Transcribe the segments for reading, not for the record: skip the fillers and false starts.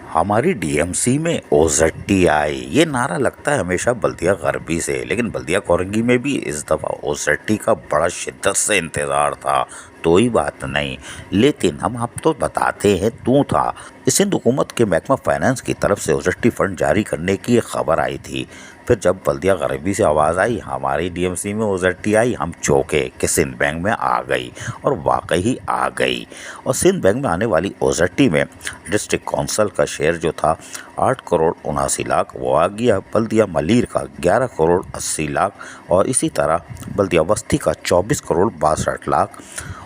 हमारी डीएमसी में ओजट्टी आई, ये नारा लगता है हमेशा बल्दिया गरबी से, लेकिन बल्दिया कोरंगी में भी इस दफ़ा ओजट्टी का बड़ा शिद्दत से इंतज़ार था। कोई बात नहीं, लेकिन हम आपको बताते हैं तू था। सिंध हुकूमत के महकमा फाइनेंस की तरफ से ओजट्टी फंड जारी करने की एक खबर आई थी। फिर जब बल्दिया गरबी से आवाज़ आई हमारी डीएमसी में ओजट्टी आई, हम चौंके कि सिंध बैंक में आ गई, और वाकई ही आ गई। और सिंध बैंक में आने वाली ओजट्टी में डिस्ट्रिक्ट काउंसिल का शेयर जो था 8 करोड़ 79 लाख, वो आ गया बल्दिया मलीर का 11 करोड़ 80 लाख, और इसी तरह बल्दिया वस्ती का 24 करोड़ 62 लाख,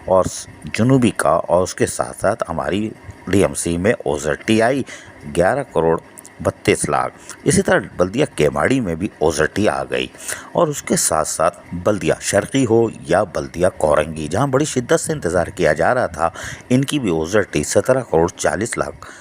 और जुनूबी का, और उसके साथ साथ हमारी डीएमसी में ओजट्टी आई 11 करोड़ 32 लाख। इसी तरह बल्दिया केमाड़ी में भी ओजट्टी आ गई, और उसके साथ साथ बल्दिया शर्की हो या बल्दिया कोरंगी, जहां बड़ी शिद्दत से इंतज़ार किया जा रहा था, इनकी भी ओजट्टी 17 करोड़ 40 लाख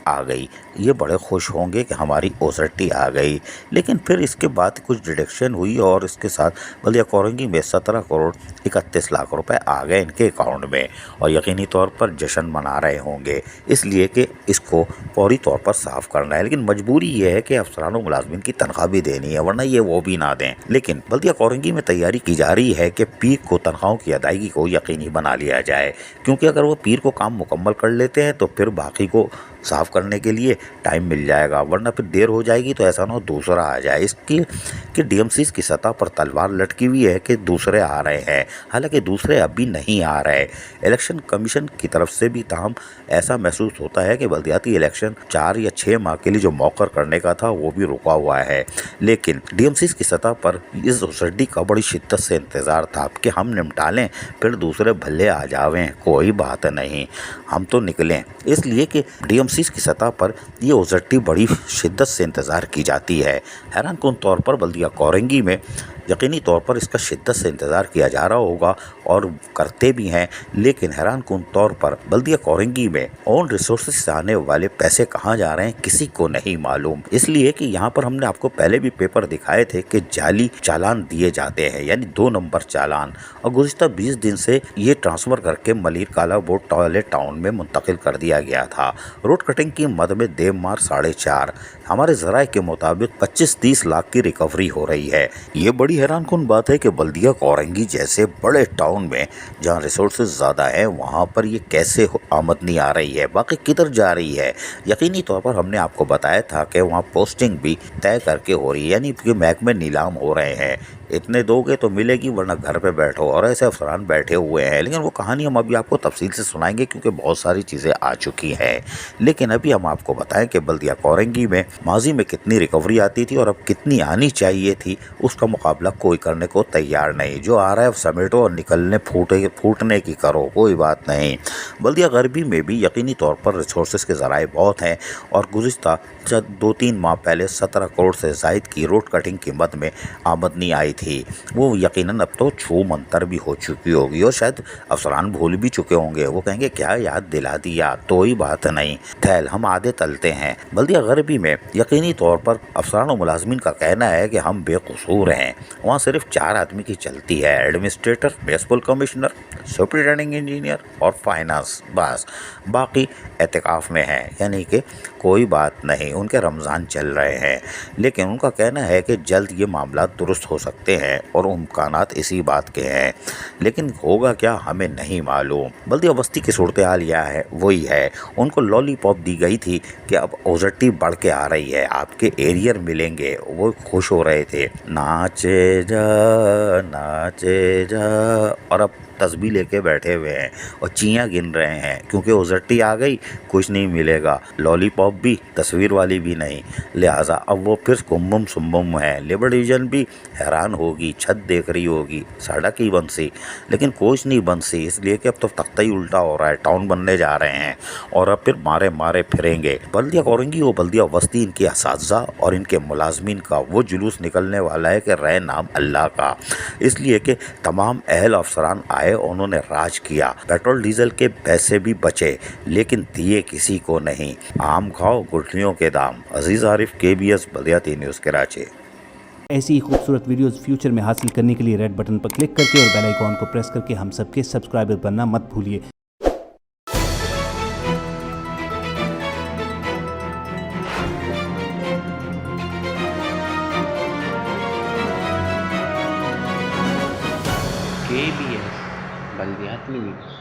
आ गई। ये बड़े खुश होंगे कि हमारी ओजट्टी आ गई। लेकिन फिर इसके बाद कुछ डिडक्शन हुई, और इसके साथ बल्दिया कोरंगी में 17 करोड़ 31 लाख रुपए आ गए इनके अकाउंट में, और यकीनी तौर पर जश्न मना रहे होंगे, इसलिए कि इसको फौरी तौर पर साफ़ करना है। लेकिन मजबूरी ये है कि अफसरान और मुलाजमिन की तनख्वाह भी देनी है, वरना ये वो भी ना दें। लेकिन बल्दिया कोरंगी में तैयारी की जा रही है कि पीर को तनख्वाहों की अदायगी को यकीनी बना लिया जाए, क्योंकि अगर वो पीर को काम मुकम्मल कर लेते हैं तो फिर बाकी को साफ़ करने के लिए टाइम मिल जाएगा, वरना फिर देर हो जाएगी तो ऐसा ना हो दूसरा आ जाए। इसकी कि डीएमसीज की सतह पर तलवार लटकी हुई है कि दूसरे आ रहे हैं, हालांकि दूसरे अभी नहीं आ रहे। इलेक्शन कमीशन की तरफ से भी ताहम ऐसा महसूस होता है कि बल्दियाती इलेक्शन 4 या 6 माह के लिए जो मौक़र करने का था वो भी रुका हुआ है। लेकिन डीएमसीज की सतह पर इस ओजट्टी का बड़ी शिद्दत से इंतज़ार था कि हम निपटा लें, फिर दूसरे भले आ जावें, कोई बात नहीं, हम तो निकलें। इसलिए कि डीएमसीज की सतह पर ये ओजट्टी बड़ी शिद्दत से इंतज़ार की जाती है। हैरान कुन तौर पर बल्दिया कोरंगी में यकीनी तौर पर इसका शिद्दत से इंतज़ार किया जा रहा होगा, और करते भी हैं। लेकिन हैरान कुन तौर पर बल्दिया कोरंगी में ओन रिसोर्सेज से आने वाले पैसे कहाँ जा रहे हैं किसी को नहीं मालूम। इसलिए कि यहाँ पर हमने आपको पहले भी पेपर दिखाए थे कि जाली चालान दिए जाते हैं, यानी 2 नंबर चालान, और गुज़िश्ता 20 दिन से ये ट्रांसफ़र करके मलीर काला बोर्ड टॉयलेट टाउन में मुंतकिल कर दिया गया था। रोड कटिंग की मद में देवमार 4.5, हमारे ज़राए के मुताबिक 25-30 लाख की रिकवरी हो रही है। ये बड़ी हैरान कुन बात है कि बल्दिया कोरंगी जैसे बड़े टाउन में जहाँ रिसोर्सेज ज़्यादा हैं वहाँ पर ये कैसे आमदनी आ रही है, बाकी किधर जा रही है। यकीनी तौर पर हमने आपको बताया था कि वहाँ पोस्टिंग भी तय करके हो रही है, यानी कि महकमे नीलाम हो रहे हैं, इतने दोगे तो मिलेगी, वरना घर पे बैठो, और ऐसे अफसरान बैठे हुए हैं। लेकिन वो कहानी हम अभी आपको तफसील से सुनाएंगे, क्योंकि बहुत सारी चीज़ें आ चुकी हैं। लेकिन अभी हम आपको बताएं कि बल्दिया कोरंगी में माजी में कितनी रिकवरी आती थी और अब कितनी आनी चाहिए थी, उसका मुकाबला कोई करने को तैयार नहीं। जो आ रहा है समेटो और निकलने फूटने की करो, कोई बात नहीं। बल्दिया गरबी में भी यकीनी तौर पर रिसोर्सेज के ज़राए बहुत हैं, और गुज़िश्ता 2-3 माह पहले 17 करोड़ से ज़ायद की रोड कटिंग की मद में आमदनी आई थी। वो यकीनन अब तो छू मंतर भी हो चुकी होगी, और शायद अफसरान भूल भी चुके होंगे। वो कहेंगे क्या याद दिला दिया, तो ही बात नहीं, थैल हम आधे तलते हैं। बल्दिया गरबी में यकीनी तौर पर अफसरान और मुलाजमीन का कहना है कि हम बेकसूर हैं। वहाँ सिर्फ 4 आदमी की चलती है, administrator, municipal commissioner, superintending engineer और फाइनेंस, बस बाकी एहतिकाफ में है, यानी कि कोई बात नहीं, उनके रमज़ान चल रहे हैं। लेकिन उनका कहना है कि जल्द ये मामला दुरुस्त हो सकते हैं, और इम्कानात इसी बात के हैं। लेकिन होगा क्या हमें नहीं मालूम। बल्दिया बस्ती की सूरत हाल यह है, वही है। उनको लॉलीपॉप दी गई थी कि अब ओजट्टी बढ़ के आ रही है, आपके एरियर मिलेंगे, वो खुश हो रहे थे, नाचे जा, और अब तस्बीह लेके बैठे हुए हैं और चियाँ गिन रहे हैं, क्योंकि ओजट्टी आ गई, कुछ नहीं मिलेगा, लॉलीपॉप भी, तस्वीर वाली भी नहीं। लिहाजा अब वो फिर कुम्बम सुम्बम है। लेबर डिवीज़न भी हैरान होगी, छत देख रही होगी, सड़क ही बंसी, लेकिन कुछ नहीं बंसी, इसलिए कि अब तो तख्ता ही उल्टा हो रहा है, टाउन बनने जा रहे हैं, और अब फिर मारे मारे फिरेंगे। बल्दिया कोरंगी और बल्दिया वस्ती, इनके असातिज़ा और इनके मुलाजमीन का वो जुलूस निकलने वाला है कि रहे नाम अल्लाह का। इसलिए कि तमाम अहल अफसरान आए, उन्होंने राज किया, पेट्रोल डीजल के पैसे भी बचे, लेकिन दिए किसी को नहीं। आम खाओ गुठलियों के दाम। अजीज आरिफ, KBS बल्दियाती न्यूज़ कराची। ऐसी ही खूबसूरत वीडियोस फ्यूचर में हासिल करने के लिए रेड बटन पर क्लिक करके और बेल आइकॉन को प्रेस करके हम सबके सब्सक्राइबर बनना मत भूलिए। BS बल्दियात न्यूज।